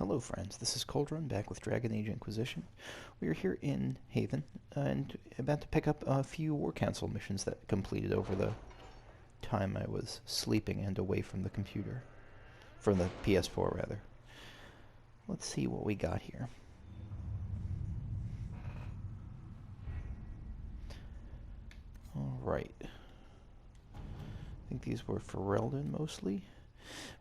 Hello friends, this is Coldrun back with Dragon Age Inquisition. We are here in Haven and about to pick up a few War Council missions that completed over the time I was sleeping and away from the computer. From the PS4 rather. Let's see what we got here. Alright. I think these were for Reldon mostly.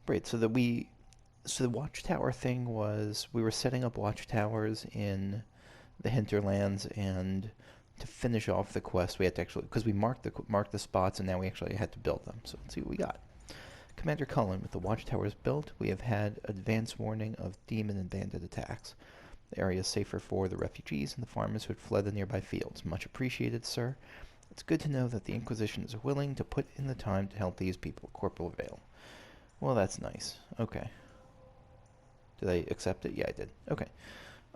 Right, so the watchtower thing was we were setting up watchtowers in the hinterlands, and to finish off the quest we had to actually, because we marked the spots and now we actually had to build them. So let's see what we got. Commander Cullen, with the watchtowers built, we have had advance warning of demon and bandit attacks. The area is safer for the refugees and the farmers who had fled the nearby fields. Much appreciated, sir. It's good to know that the Inquisition is willing to put in the time to help these people. Corporal Vale. Well, that's nice. Okay. Did I accept it? Yeah, I did. Okay.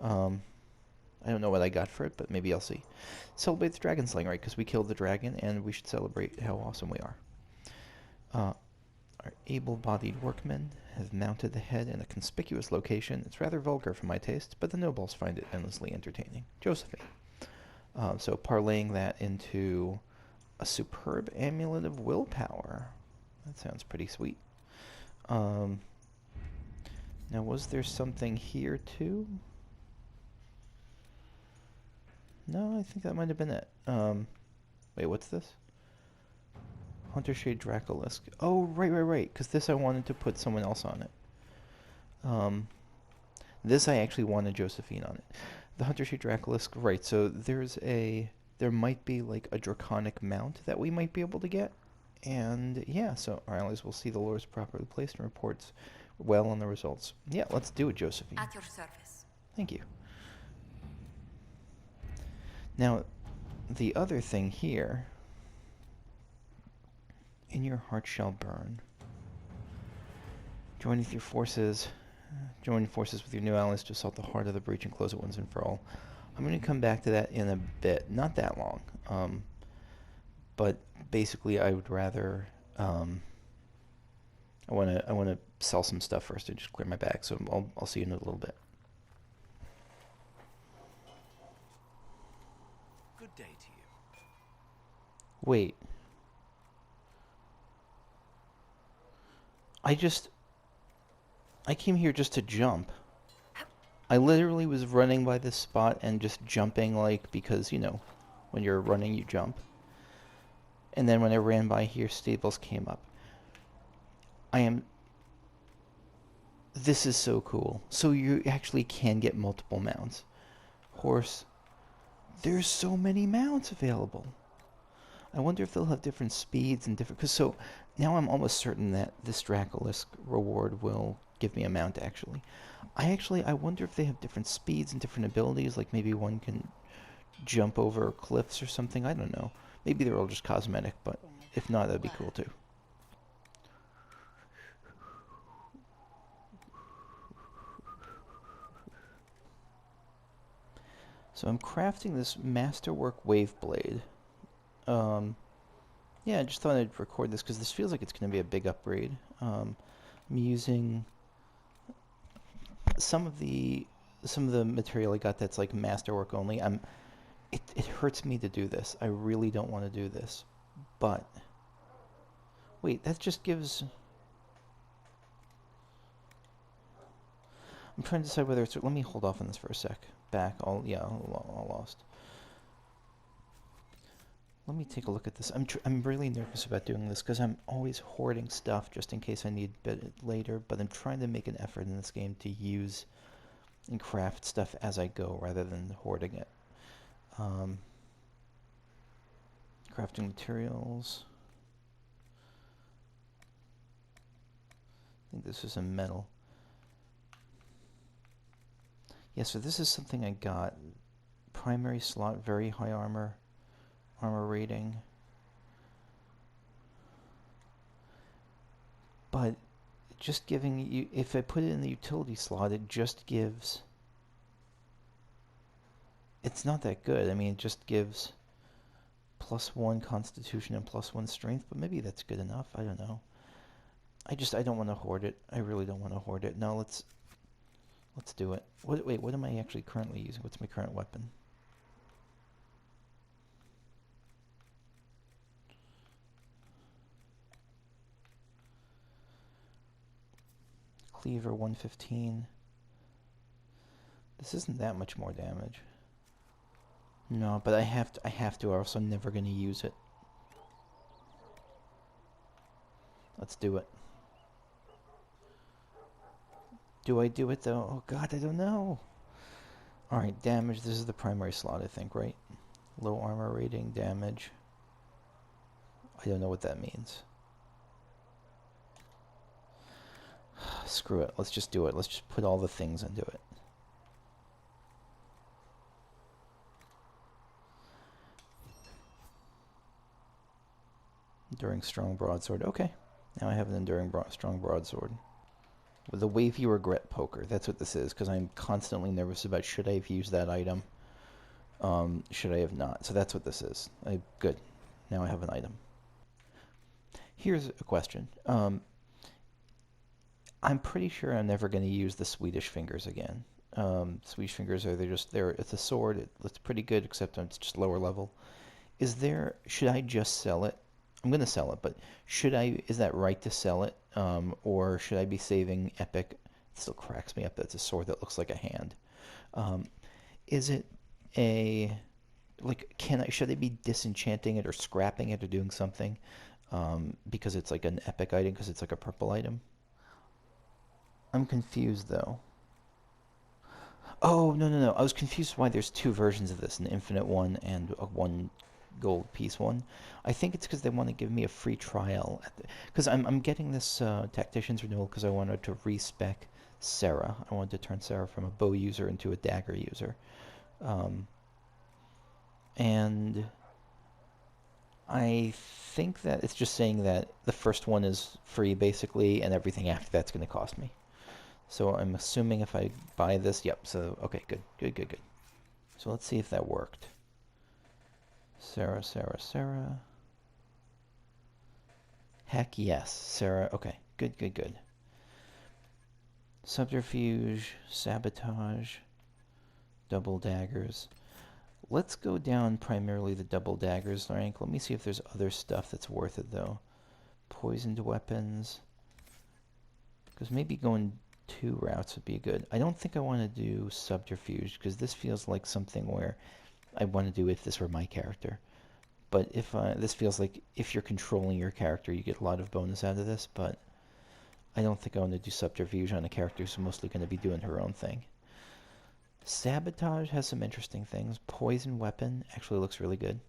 I don't know what I got for it, but maybe I'll see. Celebrate the dragon slaying, right? Because we killed the dragon, and we should celebrate how awesome we are. Our able-bodied workmen have mounted the head in a conspicuous location. It's rather vulgar for my taste, but the nobles find it endlessly entertaining. Josephine. So parlaying that into a superb amulet of willpower. That sounds pretty sweet. Now, was there something here too? No, I think that might have been it. Wait, what's this? Hunter Shade Dracolisk. Oh, right. Because this I wanted to put someone else on it. This I actually wanted Josephine on it. The Hunter Shade Dracolisk, right, so there might be like a draconic mount that we might be able to get. And yeah, so our allies will see the lures properly placed and reports well on the results. Yeah, let's do it, Josephine. At your service. Thank you. Now, the other thing here, in your heart shall burn. Join forces with your new allies to assault the heart of the breach and close it once and for all. I'm going to come back to that in a bit, not that long. But basically, I would rather. I want to sell some stuff first and just clear my bag. So I'll see you in a little bit. Good day to you. Wait. I came here just to jump. I literally was running by this spot and just jumping, like, because, you know, when you're running, you jump. And then when I ran by here, stables came up. This is so cool. So you actually can get multiple mounts. Horse. There's so many mounts available. I wonder if they'll have different speeds and different... Because so now I'm almost certain that this Dracolisk reward will give me a mount, actually. I wonder if they have different speeds and different abilities. Like maybe one can jump over cliffs or something. I don't know. Maybe they're all just cosmetic, but if not, that'd be cool too. So I'm crafting this Masterwork Wave Blade. Yeah, I just thought I'd record this because this feels like it's going to be a big upgrade. I'm using some of the material I got that's like Masterwork only. It hurts me to do this. I really don't want to do this. But wait, that just gives... I'm trying to decide whether it's... Let me hold off on this for a sec. Back. All lost. Let me take a look at this. I'm really nervous about doing this because I'm always hoarding stuff just in case I need it later, but I'm trying to make an effort in this game to use and craft stuff as I go rather than hoarding it. Crafting materials. I think this is a metal. Yeah, so this is something I got. Primary slot, very high armor rating. But just giving you, if I put it in the utility slot, it just gives... It's not that good. I mean, it just gives +1 constitution and +1 strength, but maybe that's good enough. I don't know. I don't want to hoard it. I really don't want to hoard it. Now let's Let's do it. Wait, what am I actually currently using? What's my current weapon? Cleaver 115. This isn't that much more damage. No, but I have to, or else I'm never going to use it. Let's do it. Do I do it, though? Oh, God, I don't know. Alright, damage. This is the primary slot, I think, right? Low armor rating, damage. I don't know what that means. Screw it. Let's just do it. Let's just put all the things into it. Enduring strong broadsword. Okay. Now I have an enduring strong broadsword. With a wavy regret poker. That's what this is, because I'm constantly nervous about should I have used that item. Should I have not? So that's what this is. Good. Now I have an item. Here's a question. I'm pretty sure I'm never going to use the Swedish fingers again. Swedish fingers it's a sword. It's pretty good, except it's just lower level. Should I just sell it? I'm going to sell it, but is that right to sell it? Or should I be saving epic? It still cracks me up that it's a sword that looks like a hand. Is it should I be disenchanting it or scrapping it or doing something? Because it's like an epic item, because it's like a purple item? I'm confused, though. Oh, no. I was confused why there's two versions of this, an infinite one and a one gold piece one. I think it's because they want to give me a free trial. Because I'm getting this Tactician's Renewal because I wanted to respec Sarah. I wanted to turn Sarah from a bow user into a dagger user. And I think that it's just saying that the first one is free, basically, and everything after that's going to cost me. So I'm assuming if I buy this, yep, so, okay, good. So let's see if that worked. Sarah. Heck yes, Sarah, okay, good. Subterfuge, sabotage, double daggers. Let's go down primarily the double daggers rank. Let me see if there's other stuff that's worth it, though. Poisoned weapons. Because maybe going 2 routes would be good. I don't think I want to do subterfuge, because this feels like something where I want to do if this were my character. But if this feels like if you're controlling your character, you get a lot of bonus out of this, but I don't think I want to do subterfuge on a character who's mostly going to be doing her own thing. Sabotage has some interesting things. Poison weapon actually looks really good.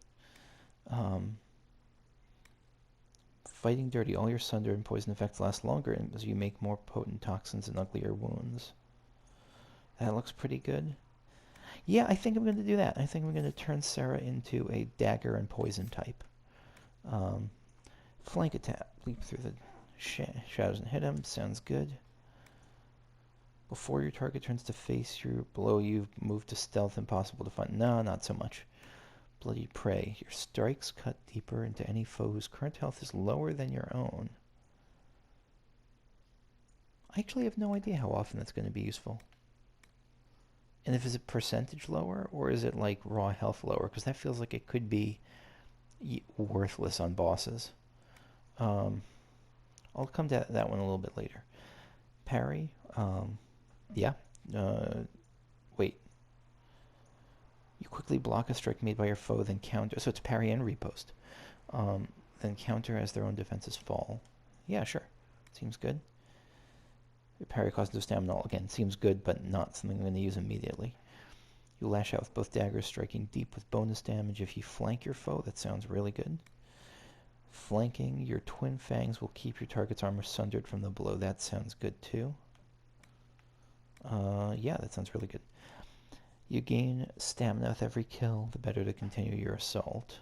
Fighting dirty. All your sunder and poison effects last longer as you make more potent toxins and uglier wounds. That looks pretty good. Yeah, I think I'm going to do that. I think I'm going to turn Sarah into a dagger and poison type. Flank attack. Leap through the shadows and hit him. Sounds good. Before your target turns to face you, below you, move to stealth, impossible to find. No, not so much. Bloody prey. Your strikes cut deeper into any foe whose current health is lower than your own. I actually have no idea how often that's going to be useful. And if it's a percentage lower, or is it like raw health lower? Because that feels like it could be worthless on bosses. I'll come to that one a little bit later. Parry. Yeah. Wait. You quickly block a strike made by your foe, then counter. So it's parry and riposte. Then counter as their own defenses fall. Yeah, sure. Seems good. Your parry causes no stamina. Again, seems good, but not something I'm going to use immediately. You lash out with both daggers, striking deep with bonus damage if you flank your foe. That sounds really good. Flanking, your twin fangs will keep your target's armor sundered from the blow. That sounds good too. Yeah, that sounds really good. You gain stamina with every kill, the better to continue your assault.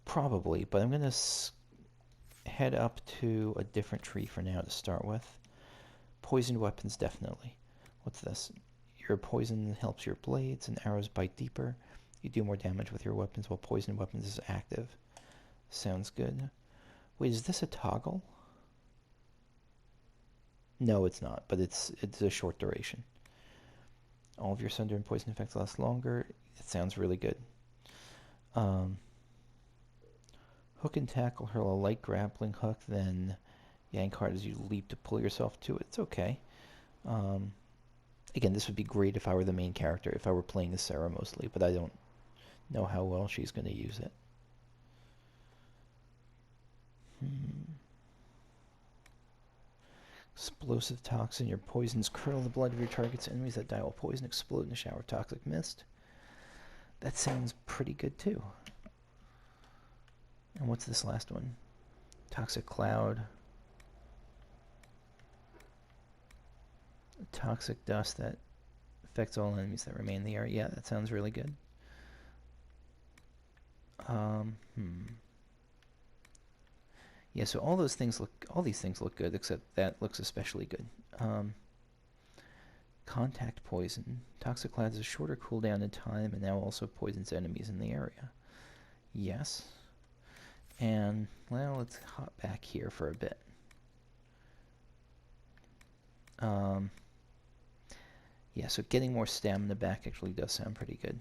Probably, but I'm going to head up to a different tree for now to start with. Poisoned weapons, definitely. What's this? Your poison helps your blades and arrows bite deeper. You do more damage with your weapons while poisoned weapons is active. Sounds good. Wait, is this a toggle? No, it's not, but it's a short duration. All of your sunder and poison effects last longer. It sounds really good. Um, Hook and tackle, hurl a light grappling hook, then yank hard as you leap to pull yourself to it. It's okay. Um, Again, this would be great if I were the main character, if I were playing as Sarah mostly, but I don't know how well she's going to use it. Explosive toxin. Your poisons curdle the blood of your target's enemies that die while poison explode in a shower of toxic mist. That sounds pretty good too. And what's this last one? Toxic cloud. Toxic dust that affects all enemies that remain in the area. Yeah, that sounds really good. Yeah, so all these things look good, except that looks especially good. Contact poison. Toxic cloud has a shorter cooldown in time and now also poisons enemies in the area. Yes. And, well, let's hop back here for a bit. Yeah, so getting more stamina back actually does sound pretty good.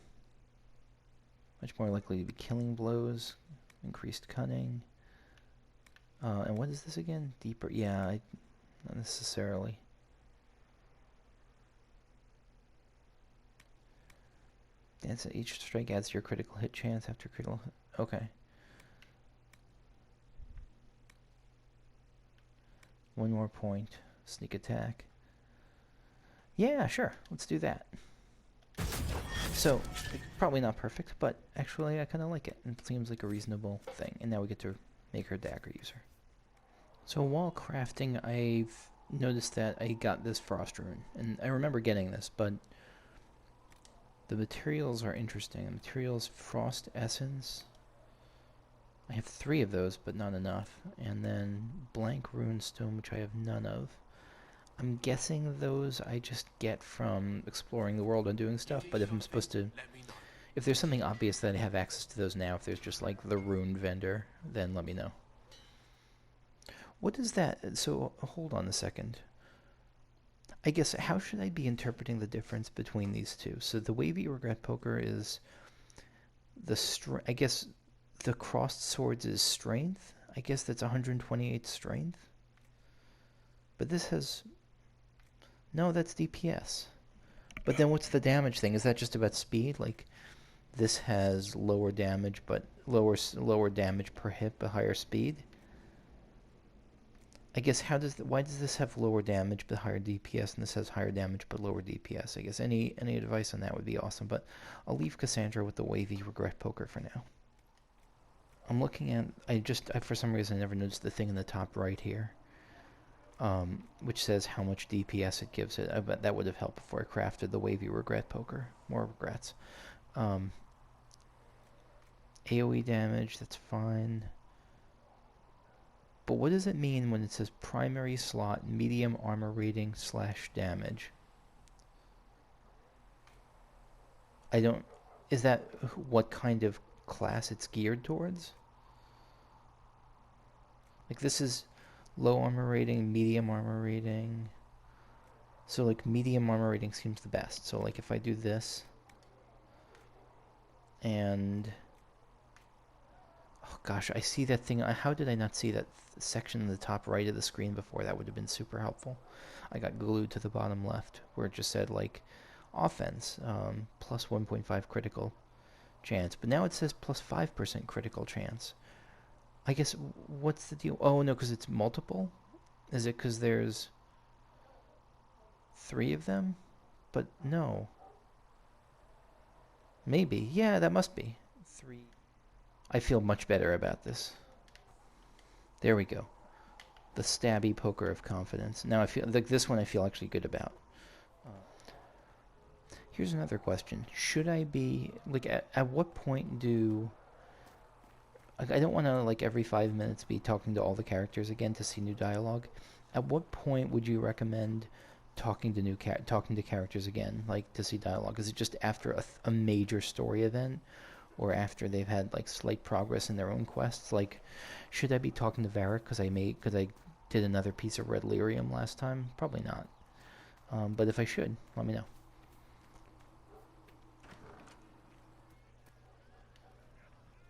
Much more likely to be killing blows. Increased cunning. And what is this again? Deeper. Yeah, not necessarily. Dance at each strike adds your critical hit chance after critical hit. Okay. One more point. Sneak attack. Yeah, sure. Let's do that. So, probably not perfect, but actually I kind of like it. It seems like a reasonable thing. And now we get to make her dagger user. So while crafting, I've noticed that I got this frost rune. And I remember getting this, but the materials are interesting. The materials, frost essence. I have 3 of those, but not enough. And then blank rune stone, which I have none of. I'm guessing those I just get from exploring the world and doing stuff, but if I'm supposed to... If there's something obvious that I have access to those now, if there's just like the rune vendor, then let me know. What is that? So, hold on a second. I guess, how should I be interpreting the difference between these two? So the wavy regret poker is I guess the crossed swords is strength. I guess that's 128 strength. But this has... No, that's DPS. But then what's the damage thing? Is that just about speed? Like, this has lower damage, but lower damage per hit, but higher speed? I guess why does this have lower damage but higher DPS, and this has higher damage but lower DPS? I guess any advice on that would be awesome, but I'll leave Cassandra with the wavy regret poker for now. I'm looking at... I for some reason I never noticed the thing in the top right here. Which says how much DPS it gives it. I bet that would have helped before I crafted the wavy regret poker. More regrets. AoE damage, that's fine. But what does it mean when it says primary slot, medium armor rating / damage? I don't... Is that what kind of class it's geared towards? Like, this is low armor rating, medium armor rating. So, like, medium armor rating seems the best. So, like, if I do this... And... Oh, gosh, I see that thing. How did I not see that section in the top right of the screen before? That would have been super helpful. I got glued to the bottom left, where it just said, like, offense, plus 1.5 critical chance. But now it says plus 5% critical chance. I guess, what's the deal? Oh, no, because it's multiple? Is it because there's 3 of them? But no. Maybe. Yeah, that must be. 3. I feel much better about this. There we go. The stabby poker of confidence. Now I feel like this one I feel actually good about. Here's another question. Should I be... Like, at what point do... I don't want to, like, every 5 minutes be talking to all the characters again to see new dialogue. At what point would you recommend talking to characters again, like, to see dialogue? Is it just after a major story event? or after they've had like slight progress in their own quests. Like, should I be talking to Varric because I did another piece of red lyrium last time? Probably not. But if I should, let me know.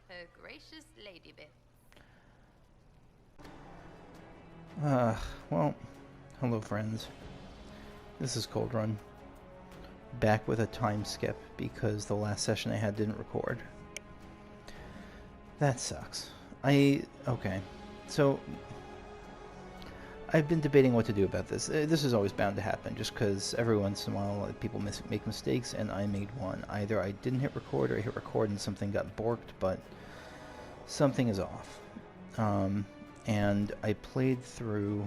Her gracious lady bit. Well, hello friends. This is Cold Run. Back with a time skip because the last session I had didn't record. That sucks. Okay. So, I've been debating what to do about this. This is always bound to happen, just because every once in a while people make mistakes, and I made one. Either I didn't hit record, or I hit record and something got borked, but something is off. And I played through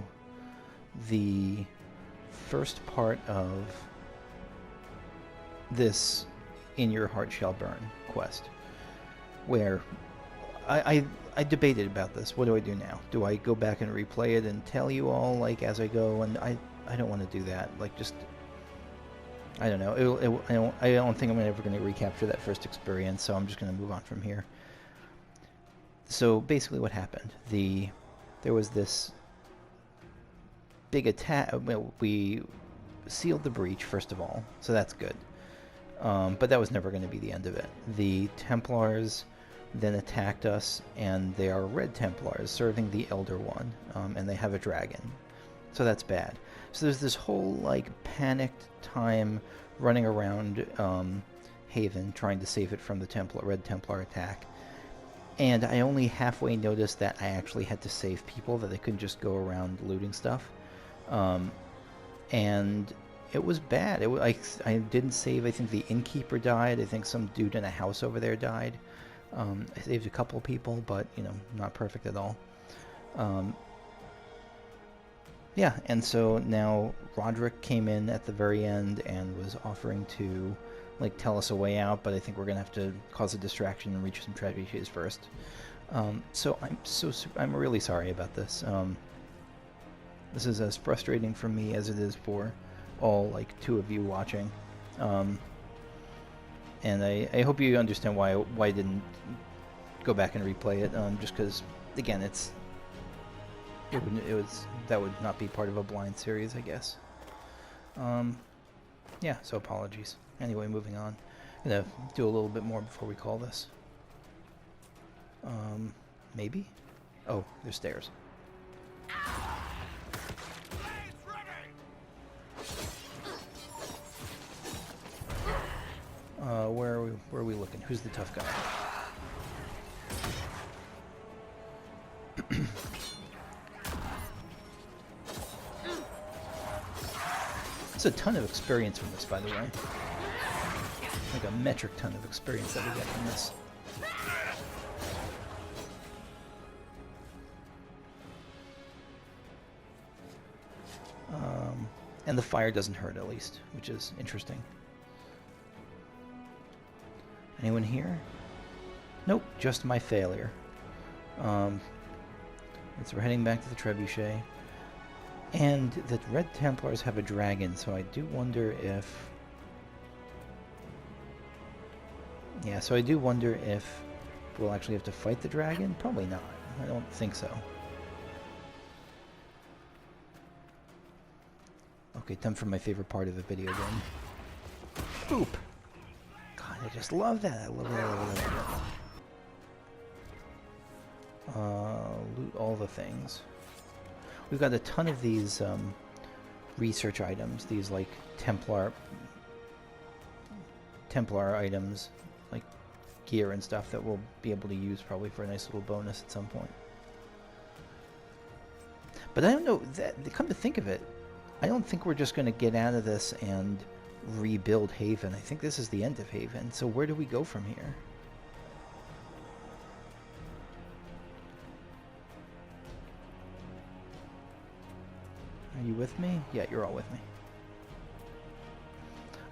the first part of this In Your Heart Shall Burn quest, where I debated about this. What do I do now? Do I go back and replay it and tell you all, like, as I go? And I don't want to do that. Like, just, I don't know. I don't think I'm ever going to recapture that first experience, so I'm just going to move on from here. So, basically what happened. There was this big attack. Well, we sealed the breach, first of all, so that's good. But that was never going to be the end of it. The Templars then attacked us, and they are Red Templars serving the Elder One, and they have a dragon. So that's bad. So there's this whole, like, panicked time running around Haven trying to save it from the Red Templar attack. And I only halfway noticed that I actually had to save people, that I couldn't just go around looting stuff. And it was bad. I didn't save. I think the innkeeper died. I think some dude in a house over there died. I saved a couple people, but, you know, not perfect at all. Yeah, and so now Roderick came in at the very end and was offering to, like, tell us a way out, but I think we're going to have to cause a distraction and reach some trebuchets first. So I'm really sorry about this. This is as frustrating for me as it is for all, like, two of you watching. And I hope you understand why I didn't go back and replay it. Just because, again, that would not be part of a blind series, I guess. Yeah, so apologies. Anyway, moving on. I'm gonna do a little bit more before we call this. Maybe? Oh, there's stairs. Where are we looking? Who's the tough guy? It's a ton of experience from this, by the way. Like a metric ton of experience that we get from this. And the fire doesn't hurt, at least, which is interesting. Anyone here? Nope, just my failure. So we're heading back to the trebuchet. And the Red Templars have a dragon, so I do wonder if... Yeah, so I do wonder if we'll actually have to fight the dragon. Probably not. I don't think so. Okay, time for my favorite part of the video game. Boop! God, I just love that. I love that. I love that. Loot all the things. We've got a ton of these research items. These, like, Templar items, like gear and stuff that we'll be able to use probably for a nice little bonus at some point. But I don't know, come to think of it, I don't think we're just going to get out of this and rebuild Haven. I think this is the end of Haven. So where do we go from here? Are you with me? Yeah, you're all with me.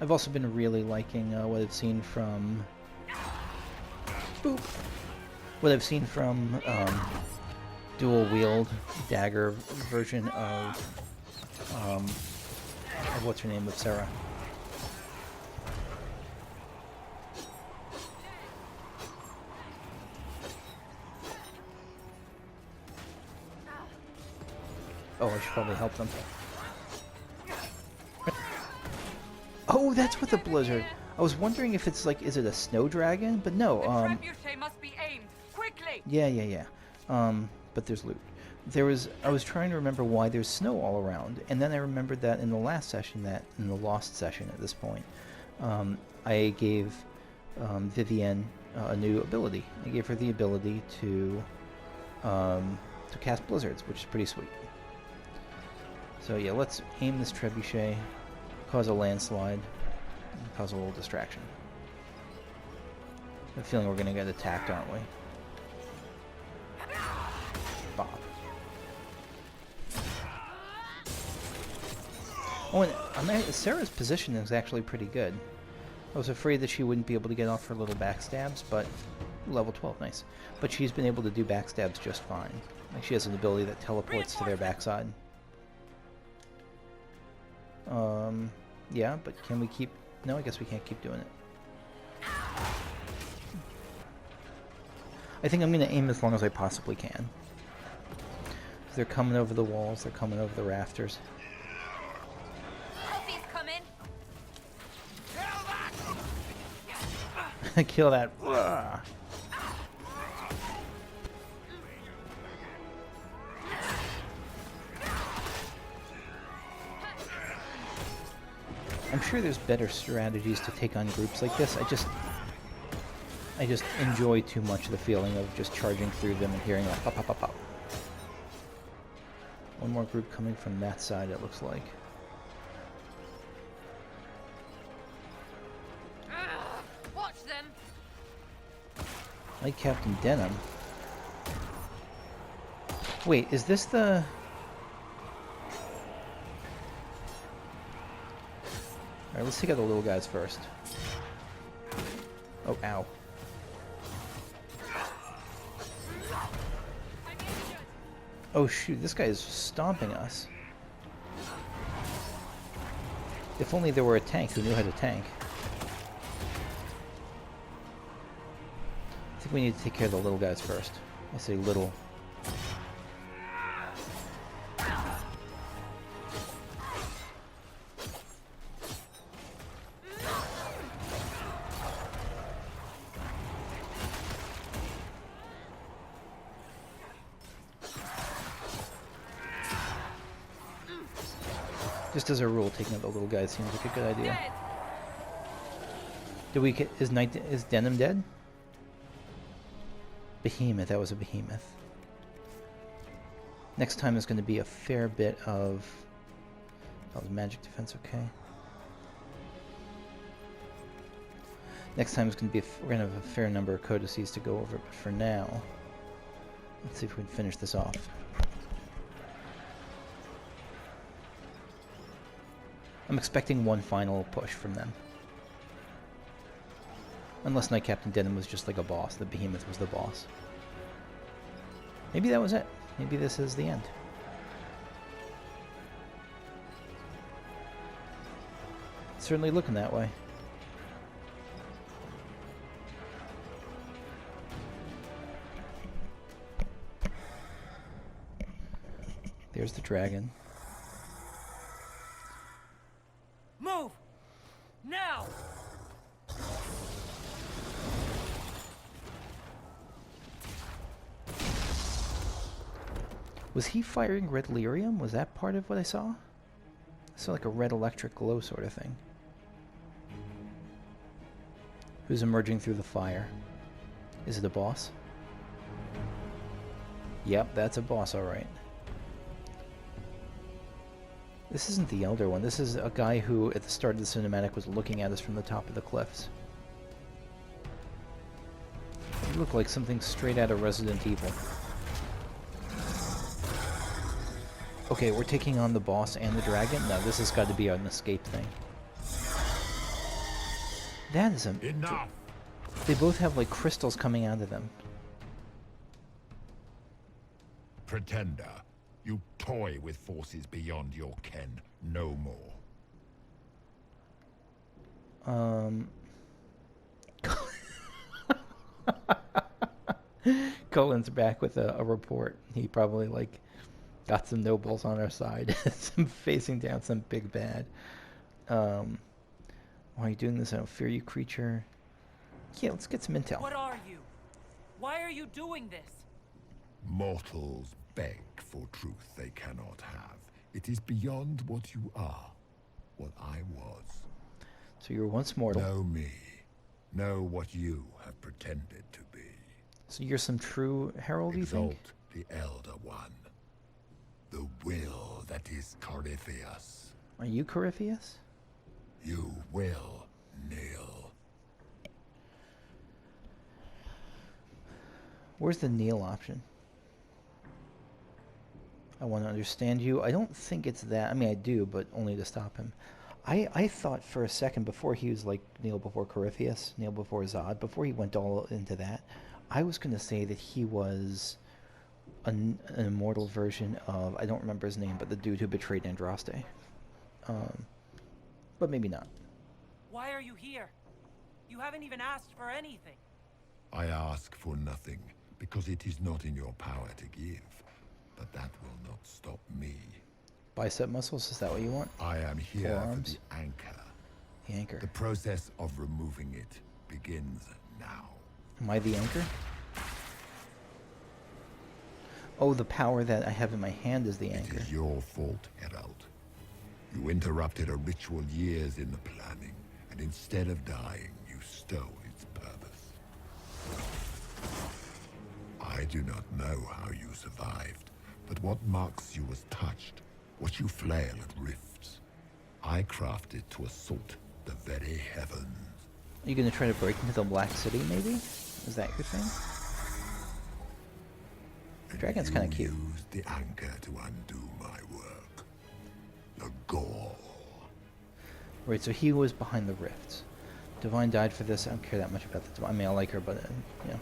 I've also been really liking what I've seen from... Boop! What I've seen from dual-wield dagger version of what's her name, of Sarah. Oh, I should probably help them. Oh, that's what the blizzard. I was wondering if it's like, is it a snow dragon? But no. Trebuchet must be aimed quickly. Yeah. But there's loot. I was trying to remember why there's snow all around, and then I remembered that in the last session, in the lost session at this point, I gave Vivienne a new ability. I gave her the ability to cast blizzards, which is pretty sweet. So yeah, let's aim this trebuchet, cause a landslide, and cause a little distraction. I have a feeling we're gonna get attacked, aren't we? Bob. Oh, and Sarah's position is actually pretty good. I was afraid that she wouldn't be able to get off her little backstabs, but level 12, nice. But she's been able to do backstabs just fine. Like, she has an ability that teleports to their backside. Yeah, but can we keep... No, I guess we can't keep doing it. I think I'm going to aim as long as I possibly can. They're coming over the walls, they're coming over the rafters. Coffee's coming. Kill that. Ugh. I'm sure there's better strategies to take on groups like this. I just enjoy too much the feeling of just charging through them and hearing that pop, pop, pop, pop. One more group coming from that side, it looks like. Watch them. Like Captain Denham. Wait, is this the... Alright, let's take out the little guys first. Oh, ow. Oh shoot, this guy is stomping us. If only there were a tank who knew how to tank. I think we need to take care of the little guys first. I say little. Just as a rule, taking out the little guys seems like a good idea. Did we get... Is Denham dead? Behemoth, that was a behemoth. Next time is going to be a fair bit of... Oh, is magic defense okay? Next time is going to be... We're going to have a fair number of codices to go over, but for now... Let's see if we can finish this off. I'm expecting one final push from them. Unless Knight Captain Denham was just like a boss. The Behemoth was the boss. Maybe that was it. Maybe this is the end. It's certainly looking that way. There's the dragon. Move! Now! Was he firing red lyrium? Was that part of what I saw? I saw like a red electric glow sort of thing. Who's emerging through the fire? Is it a boss? Yep, that's a boss, alright. This isn't the Elder one. This is a guy who, at the start of the cinematic, was looking at us from the top of the cliffs. You look like something straight out of Resident Evil. Okay, we're taking on the boss and the dragon? No, this has got to be an escape thing. That is a... Enough! They both have, like, crystals coming out of them. Pretender, you toy with forces beyond your ken. No more. Colin's back with a report. He probably, like, Got some nobles on our side. Some facing down some big bad. Why are you doing this? I don't fear you, creature. Yeah, let's get some intel. What are you? Why are you doing this? Mortals beg for truth they cannot have. It is beyond what you are, what I was. So you were once mortal. Know me. Know what you have pretended to be. So you're some true herald, you think? Exalt the Elder One. The will that is Corypheus. Are you Corypheus? You will kneel. Where's the kneel option? I want to understand you. I don't think it's that. I mean, I do, but only to stop him. I thought for a second before he was like kneel before Corypheus, kneel before Zod, before he went all into that, I was going to say that he was an immortal version of, I don't remember his name, but the dude who betrayed Andraste. But maybe not. Why are you here? You haven't even asked for anything. I ask for nothing, because it is not in your power to give. But that will not stop me. Bicep muscles, is that what you want? I am here Forearms? for the anchor. The anchor. The process of removing it begins now. Am I the anchor? Oh, the power that I have in my hand is the anchor. It is your fault, Herald. You interrupted a ritual years in the planning, and instead of dying, you stole its purpose. I do not know how you survived, but what marks you as touched, what you flail at rifts. I crafted to assault the very heavens. Are you going to try to break into the Black City, maybe? Is that your thing? Dragon's kind of cute. Use the anchor to undo my work. The goal. Right, so he was behind the rifts. Divine died for this. I don't care that much about the Divine. I mean, I like her, but, you know.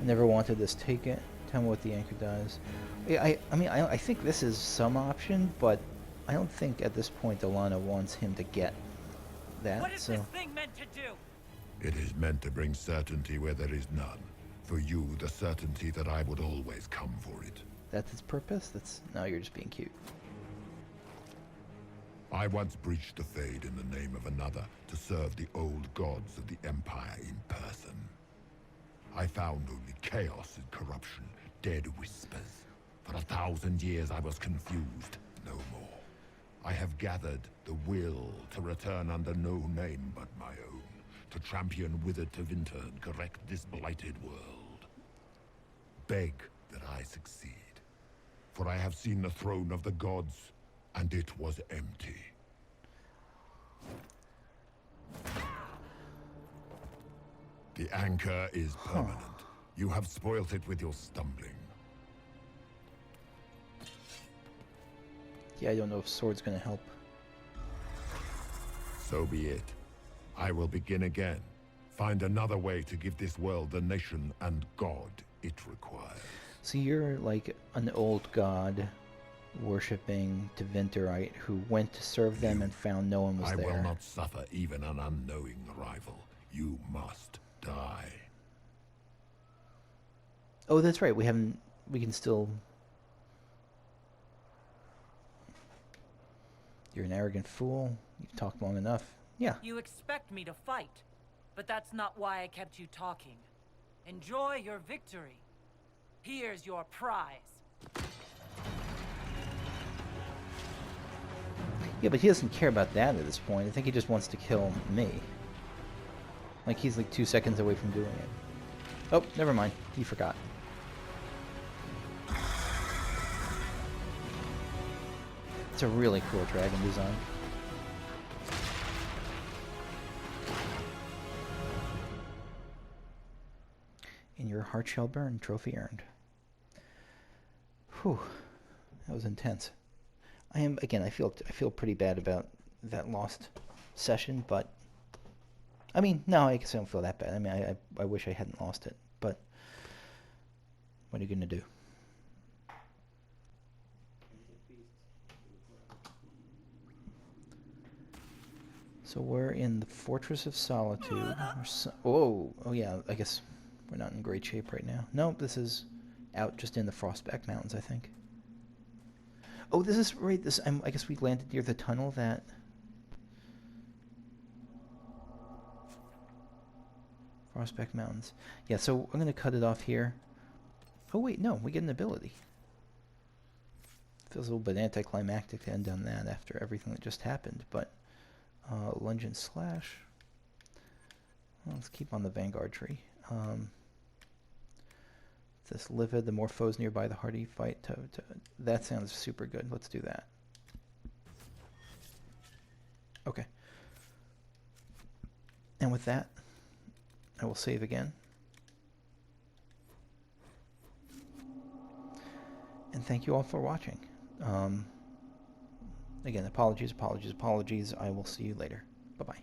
I never wanted this. Take it. Tell me what the anchor does. I think this is some option, but I don't think at this point Alana wants him to get that. What is so. this thing meant to do? It is meant to bring certainty where there is none. For you, the certainty that I would always come for it. That's its purpose? No, you're just being cute. I once breached the Fade in the name of another to serve the old gods of the Empire in person. I found only chaos and corruption, dead whispers. For 1,000 years I was confused, no more. I have gathered the will to return under no name but my own, to champion Withered to Winter and correct this blighted world. Beg that I succeed, for I have seen the throne of the gods, and it was empty. The anchor is permanent. You have spoilt it with your stumbling. Yeah, I don't know if sword's gonna help. So be it. I will begin again. Find another way to give this world the nation and God it requires. So you're like an old god worshipping Tevinterite who went to serve them and found no one was I there. will not suffer even an unknowing rival. You must die. Oh, that's right. We can still... You're an arrogant fool. You've talked long enough. Yeah. You expect me to fight, but that's not why I kept you talking. Enjoy your victory. Here's your prize. Yeah, but he doesn't care about that at this point. I think he just wants to kill me. Like, he's like 2 seconds away from doing it. Oh, never mind. He forgot. It's a really cool dragon design. And your heart shall burn. Trophy earned. Whew. That was intense. I feel pretty bad about that lost session, but I mean, no, I guess I don't feel that bad. I mean, I wish I hadn't lost it, but what are you gonna do? So we're in the Fortress of Solitude. Oh yeah, I guess we're not in great shape right now. Nope, this is out just in the Frostback Mountains, I think. Oh, this is right. This I guess we landed near the tunnel that. Frostback Mountains. Yeah, so I'm gonna cut it off here. Oh wait, no, we get an ability. Feels a little bit anticlimactic to end on that after everything that just happened, but lunge and slash. Well, let's keep on the Vanguard tree. This livid, the more foes nearby, the harder you fight. That sounds super good. Let's do that. Okay. And with that, I will save again. And thank you all for watching. Again, apologies. I will see you later. Bye-bye.